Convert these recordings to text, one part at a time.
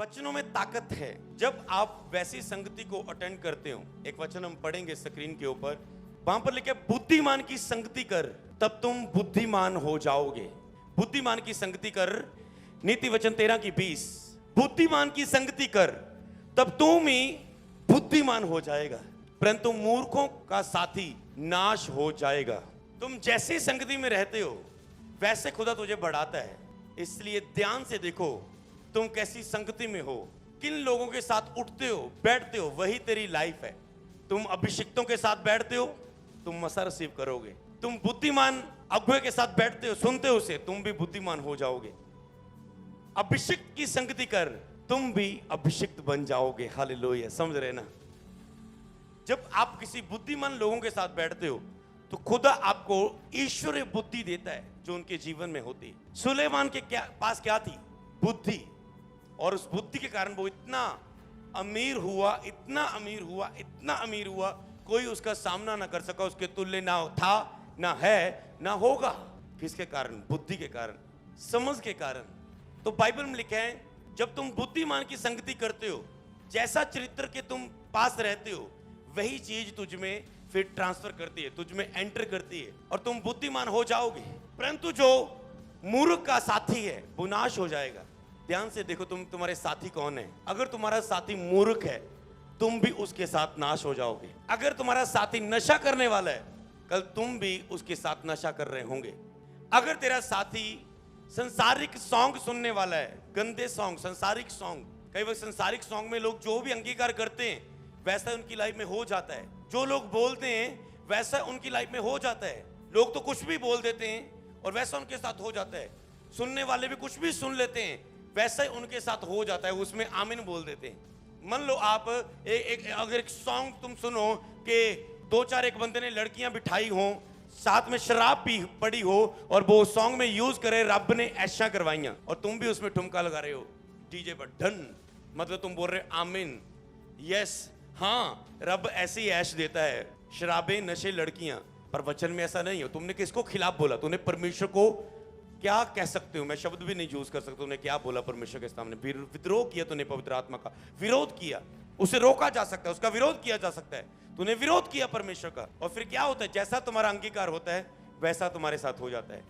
वचनों में ताकत है। जब आप वैसी संगति को अटेंड करते हो, एक वचन हम पढ़ेंगे स्क्रीन के ऊपर, वहां पर लिखे बुद्धिमान की संगति कर तब तुम बुद्धिमान हो जाओगे। बुद्धिमान की संगति कर, नीति वचन 13:20। बुद्धिमान की संगति कर तब तुम ही बुद्धिमान हो जाएगा, परंतु मूर्खों का साथी नाश हो जाएगा। तुम जैसी संगति में रहते हो वैसे खुदा तुझे बढ़ाता है। इसलिए ध्यान से देखो तुम कैसी संगति में हो, किन लोगों के साथ उठते हो बैठते हो, वही तेरी लाइफ है। तुम अभिषिक्तों के साथ बैठते हो, तुम मसा रिसीव करोगे। तुम बुद्धिमान अगुए के साथ बैठते हो, सुनते हो उसे, तुम भी बुद्धिमान हो जाओगे। अभिषिक्त की संगति कर, तुम भी अभिषिक्त बन जाओगे। हालेलुया, समझ रहे ना? जब आप किसी बुद्धिमान लोगों के साथ बैठते हो तो खुदा आपको ईश्वरीय बुद्धि देता है जो उनके जीवन में होती है। सुलेमान के पास क्या थी? बुद्धि। और उस बुद्धि के कारण वो इतना अमीर हुआ, इतना अमीर हुआ, इतना अमीर हुआ, कोई उसका सामना ना कर सका, उसके तुल्य ना था, ना है, ना होगा। किसके कारण? बुद्धि के कारण, समझ के कारण। तो बाइबल में लिखा है जब तुम बुद्धिमान की संगति करते हो, जैसा चरित्र के तुम पास रहते हो वही चीज तुझ में फिर ट्रांसफर करती है, तुझ में एंटर करती है और तुम बुद्धिमान हो जाओगे। परंतु जो मूर्ख का साथी है वो नाश हो जाएगा। ध्यान से देखो तुम्हारे साथी कौन है। अगर तुम्हारा साथी मूर्ख है तुम भी उसके साथ नाश हो जाओगे। अगर तुम्हारा साथी नशा करने वाला है कल तुम भी उसके साथ नशा कर रहे होंगे। अगर तेरा साथी संसारिक सॉन्ग सुनने वाला है, गंदे सॉन्ग, संसारिक सॉन्ग, कई बार संसारिक सॉन्ग में लोग जो भी अंगीकार करते हैं वैसा उनकी लाइफ में हो जाता है। जो लोग बोलते हैं वैसा उनकी लाइफ में हो जाता है। लोग तो कुछ भी बोल देते हैं और वैसा उनके साथ हो जाता है। सुनने वाले भी कुछ भी सुन लेते हैं, वैसा ही उनके साथ हो जाता है, उसमें आमीन बोल देते हैं। मान लो आप अगर एक सॉन्ग तुम सुनो कि दो चार एक बंदे ने लड़कियां बिठाई हो, साथ में शराब पी पड़ी हो और वो सॉन्ग में यूज करे रब ने ऐशा करवाइयां और तुम भी उसमें ठुमका लगा रहे हो डीजे पर डन, मतलब तुम बोल रहे आमीन, यस, हाँ रब ऐसी ऐश देता है, शराबें, नशे, लड़कियां। पर वचन में ऐसा नहीं हो। तुमने किसको खिलाफ बोला? तूने परमेश्वर को क्या कह सकते हो, मैं शब्द भी नहीं यूज कर सकता, तूने क्या बोला परमेश्वर के सामने? विद्रोह किया तूने, पवित्र आत्मा का विरोध किया। उसे रोका जा सकता है, उसका विरोध किया जा सकता है। तूने विरोध किया परमेश्वर का, और फिर क्या होता है? जैसा तुम्हारा अंगीकार होता है वैसा तुम्हारे साथ हो जाता है।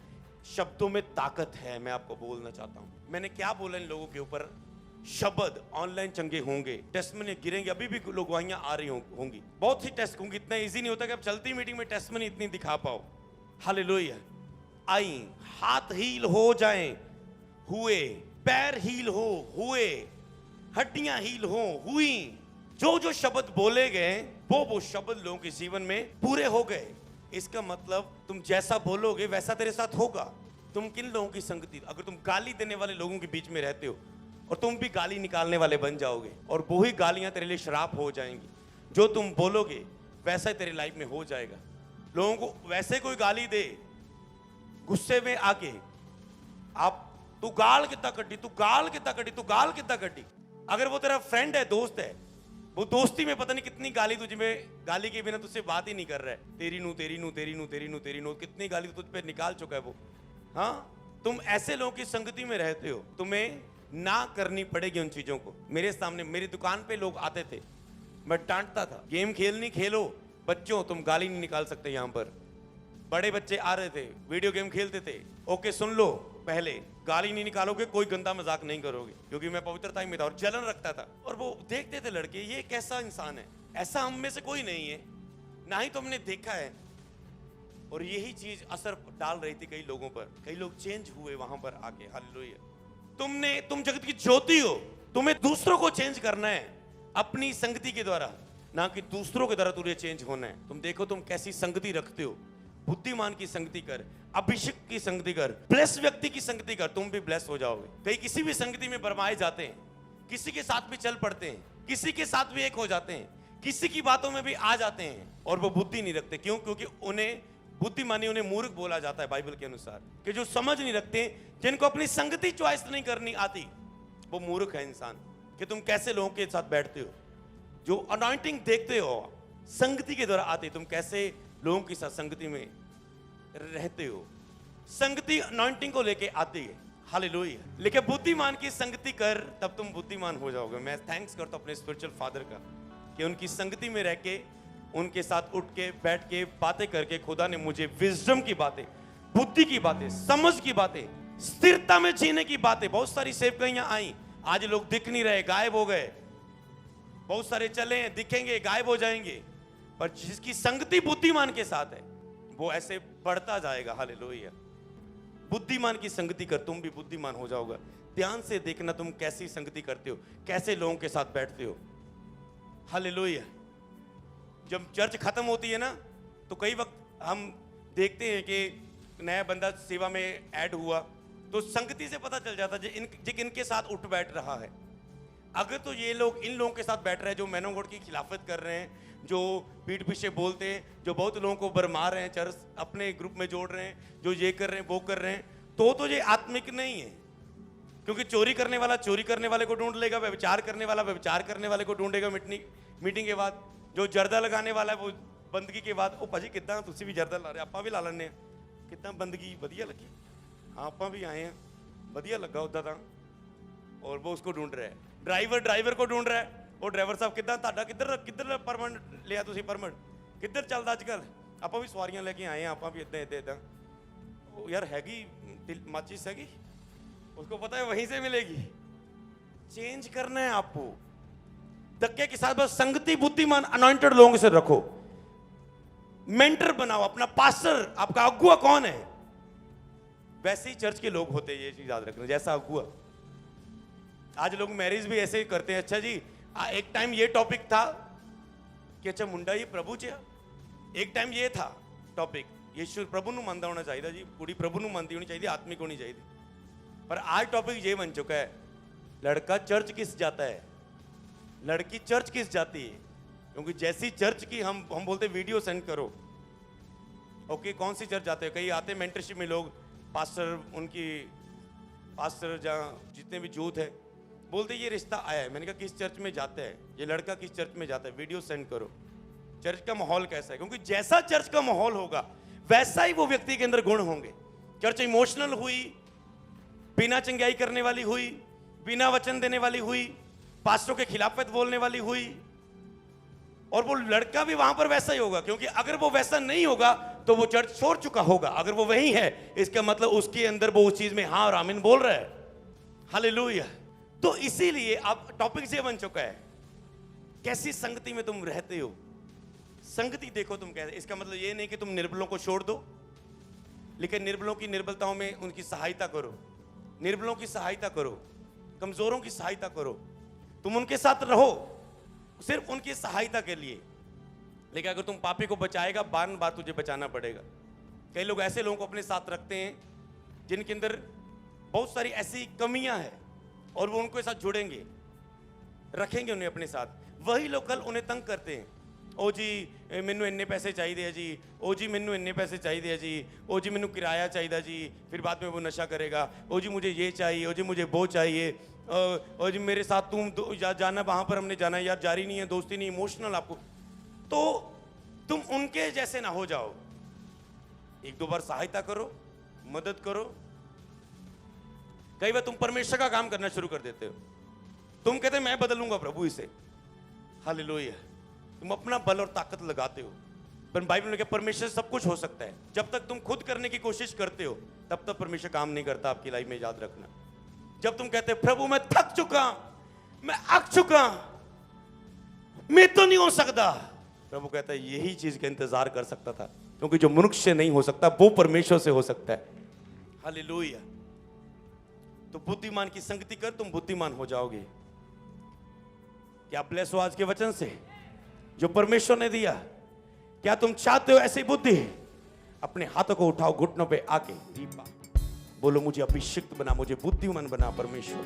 शब्दों में ताकत है, मैं आपको बोलना चाहता हूं। मैंने क्या बोला इन लोगों के ऊपर? शब्द ऑनलाइन चंगे होंगे, टेस्टमनी गिरेंगे, अभी भी लोग गवाहियां आ रही होंगी, बहुत सी टेस्ट होंगी। इतना इजी नहीं होता कि आप चलती मीटिंग में टेस्टमनी इतनी दिखा पाओ। हालेलुया। आई हाथ हील हो जाएं, हुए, पैर हील हो, हुए, हड्डियां हील हो, हुई। जो जो शब्द बोले गए वो शब्द लोगों के जीवन में पूरे हो गए। इसका मतलब तुम जैसा बोलोगे वैसा तेरे साथ होगा। तुम किन लोगों की संगति, अगर तुम गाली देने वाले लोगों के बीच में रहते हो और तुम भी गाली निकालने वाले बन जाओगे और वही गालियां तेरे लिए श्राप हो जाएंगी। जो तुम बोलोगे वैसा ही तेरी लाइफ में हो जाएगा। लोगों को वैसे कोई गाली दे गुस्से में आके, आप तू गाल कितना कड्डी, तू गाल कितना कड्डी, तू गाल कितना कड्डी। अगर वो तेरा फ्रेंड है, दोस्त है, वो दोस्ती में पता नहीं कितनी गाली तुझ में, गाली के बिना तुझसे बात ही नहीं कर रहा है, तेरी नू तेरी नू तेरी नू तेरी नू तेरी नू, कितनी गाली तुझ पे निकाल चुका है वो। हाँ, तुम ऐसे लोगों की संगति में रहते हो, तुम्हें ना करनी पड़ेगी उन चीजों को। मेरे सामने मेरी दुकान पे लोग आते थे, मैं डांटता था, गेम खेलनी खेलो, बच्चों तुम गाली नहीं निकाल सकते। यहाँ पर बड़े बच्चे आ रहे थे, वीडियो गेम खेलते थे, ओके सुन लो, पहले गाली नहीं निकालोगे, कोई गंदा मजाक नहीं करोगे, क्योंकि मैं पवित्रता में था और जलन रखता था। और वो देखते थे लड़के, ये कैसा इंसान है, ऐसा हम में से कोई नहीं है, ना ही तुमने देखा है। और यही चीज असर डाल रही थी कई लोगों पर, कई लोग चेंज हुए वहां पर आके। हालेलुया। तुम जगत की ज्योति हो, तुम्हें दूसरों को चेंज करना है अपनी संगति के द्वारा, ना कि दूसरों के द्वारा तुझे चेंज होना है। तुम देखो तुम कैसी संगति रखते हो। बुद्धिमान की संगति कर, अभिषिक्त की संगति कर, ब्लेस व्यक्ति की संगति कर, तुम भी ब्लेस हो जाओगे। कई किसी भी संगति में बरमाए जाते हैं, किसी के साथ भी चल पड़ते हैं, किसी के साथ भी एक हो जाते हैं, किसी की बातों में भी आ जाते हैं और वो बुद्धि नहीं रखते। क्यों? क्योंकि उन्हें बुद्धिमानी, उन्हें मूर्ख बोला जाता है बाइबल के अनुसार, कि जो समझ नहीं रखते, जिनको अपनी संगति चॉइस नहीं करनी आती, वो मूर्ख है इंसान। कि तुम कैसे लोगों के साथ बैठते हो, जो अनॉइंटिंग देखते हो संगति के द्वारा आते, तुम कैसे लोगों के साथ संगति में रहते हो। संगति अनॉइंटिंग को लेके आती है। हालेलुया। लेकिन बुद्धिमान की संगति कर तब तुम बुद्धिमान हो जाओगे। मैं थैंक्स करता हूं अपने स्पिरिचुअल फादर का कि उनकी संगति में रह के, उनके साथ उठ के बैठ के बातें करके खुदा ने मुझे विजडम की बातें, बुद्धि की बातें, समझ की बातें, स्थिरता में जीने की बातें, बहुत सारी सेवकाइयां आई। आज लोग दिख नहीं रहे, गायब हो गए। बहुत सारे चले हैं, दिखेंगे, गायब हो जाएंगे। पर जिसकी संगति बुद्धिमान के साथ है वो ऐसे बढ़ता जाएगा। हालेलुया। बुद्धिमान की संगति कर, तुम भी बुद्धिमान हो जाओगे। ध्यान से देखना तुम कैसी संगति करते हो, कैसे लोगों के साथ बैठते हो। हालेलुया। जब चर्च खत्म होती है ना तो कई वक्त हम देखते हैं कि नया बंदा सेवा में ऐड हुआ तो संगति से पता चल जाता है इनके साथ उठ बैठ रहा है। अगर तो ये लोग इन लोगों के साथ बैठ रहे हैं जो मैन ऑफ गॉड की खिलाफत कर रहे हैं, जो पीठ पीछे बोलते हैं, जो बहुत लोगों को भरमा रहे हैं, चर्च अपने ग्रुप में जोड़ रहे हैं, जो ये कर रहे हैं वो कर रहे हैं, तो ये आत्मिक नहीं है। क्योंकि चोरी करने वाला चोरी करने वाले को ढूंढ लेगा, व्यभिचार करने वाला व्यभिचार करने वाले को ढूंढेगा मीटिंग के बाद। जो जर्दा लगाने वाला है वो बंदगी के बाद, ओ भाजी कितना तुसी भी जर्दा ला रहे, आपा भी ला लेने, कितना बंदगी वधिया लगी, आपा भी आए हैं, वधिया लगा उदा था। और वो उसको ढूंढ रहा है। ड्राइवर को ढूंढ रहा है। वो ड्राइवर साहब कितना ताड़ा किधर परमट लिया तुसी, परमट किधर चलता अजकल, आपा भी सवारियां लेके आए हैं, आपा भी इदा यार हैगी माचिस हैगी, उसको पता है वहीं से मिलेगी। चेंज करना है आपको धक्के के साथ। बस संगति बुद्धिमान अनॉइंटेड लोगों से रखो, मेंटर बनाओ। अपना पास्टर, आपका अगुआ कौन है, वैसे ही चर्च के लोग होते हैं। ये चीज याद रखना, जैसा अगुआ। आज लोग मैरिज भी ऐसे ही करते हैं। अच्छा जी, एक टाइम ये टॉपिक था कि अच्छा मुंडा ये प्रभु च, एक टाइम ये था टॉपिक यीशु प्रभु ਨੂੰ ਮੰਨਦਾ ਹੋਣਾ ਚਾਹੀਦਾ जी, कुड़ी प्रभु ਨੂੰ ਮੰਨਦੀ होनी चाहिए, आत्मिक होनी चाहिए। पर आज टॉपिक ये बन चुका है, लड़का चर्च किस जाता है, लड़की चर्च किस जाती है। क्योंकि जैसी चर्च की हम बोलते वीडियो सेंड करो, ओके कौन सी चर्च जाते हैं। कई आते मेंटरशिप में लोग, पास्टर उनकी पास्टर जहाँ जितने भी यूथ है बोलते ये रिश्ता आया है। मैंने कहा किस चर्च में जाता है ये लड़का, किस चर्च में जाता है, वीडियो सेंड करो। चर्च का माहौल कैसा है, क्योंकि जैसा चर्च का माहौल होगा वैसा ही वो व्यक्ति के अंदर गुण होंगे। चर्च इमोशनल हुई, बिना चंगाई करने वाली हुई, बिना वचन देने वाली हुई, पास्टरों के खिलाफत बोलने वाली हुई, और वो लड़का भी वहां पर वैसा ही होगा। क्योंकि अगर वो वैसा नहीं होगा तो वो चर्च छोड़ चुका होगा। अगर वो वही है इसका मतलब उसके अंदर वो उस चीज में हाँ और आमीन बोल रहा है। हालेलुया। तो इसीलिए अब टॉपिक ये बन चुका है, कैसी संगति में तुम रहते हो। संगति देखो तुम कैसे, इसका मतलब ये नहीं कि तुम निर्बलों को छोड़ दो, लेकिन निर्बलों की निर्बलताओं में उनकी सहायता करो, निर्बलों की सहायता करो, कमजोरों की सहायता करो। तुम उनके साथ रहो सिर्फ उनकी सहायता के लिए। लेकिन अगर तुम पापी को बचाएगा, बार बार तुझे बचाना पड़ेगा। कई लोग ऐसे लोगों को अपने साथ रखते हैं जिनके अंदर बहुत सारी ऐसी कमियां हैं, और वो उनके साथ जुड़ेंगे, रखेंगे उन्हें अपने साथ। वही लोग कल उन्हें तंग करते हैं, ओ जी मैनू इन्ने पैसे चाहिए जी, ओ जी मैनू इन्ने पैसे चाहिए जी, ओ जी मैनू किराया चाहिए जी। फिर बाद में वो नशा करेगा, ओ जी मुझे ये चाहिए, ओ जी मुझे वो चाहिए, ओ जी मेरे साथ तुम जाना, वहाँ पर हमने जाना है यार, जारी नहीं है, दोस्ती नहीं, इमोशनल आपको। तो तुम उनके जैसे ना हो जाओ। एक दो बार सहायता करो, मदद करो। कई बार तुम परमेश्वर का काम करना शुरू कर देते हो। तुम कहते मैं बदलूंगा प्रभु इसे, हालेलुया। तुम अपना बल और ताकत लगाते हो, पर बाइबल में क्या परमेश्वर सब कुछ हो सकता है। जब तक तुम खुद करने की कोशिश करते हो तब तक परमेश्वर काम नहीं करता आपकी लाइफ में, याद रखना। जब तुम कहते प्रभु मैं थक चुका, मैं अक चुका, मैं तो नहीं हो सकता, प्रभु कहता है यही चीज का इंतजार कर सकता था, क्योंकि जो मनुष्य से नहीं हो सकता वो परमेश्वर से हो सकता है। हालेलुया। तो बुद्धिमान की संगति कर, तुम बुद्धिमान हो जाओगे। क्या ब्लेस हो आज के वचन से जो परमेश्वर ने दिया। क्या तुम चाहते हो ऐसी बुद्धि? अपने हाथों को उठाओ, घुटनों पे आके बोलो मुझे अभिषिक्त बना, मुझे बुद्धिमान बना परमेश्वर।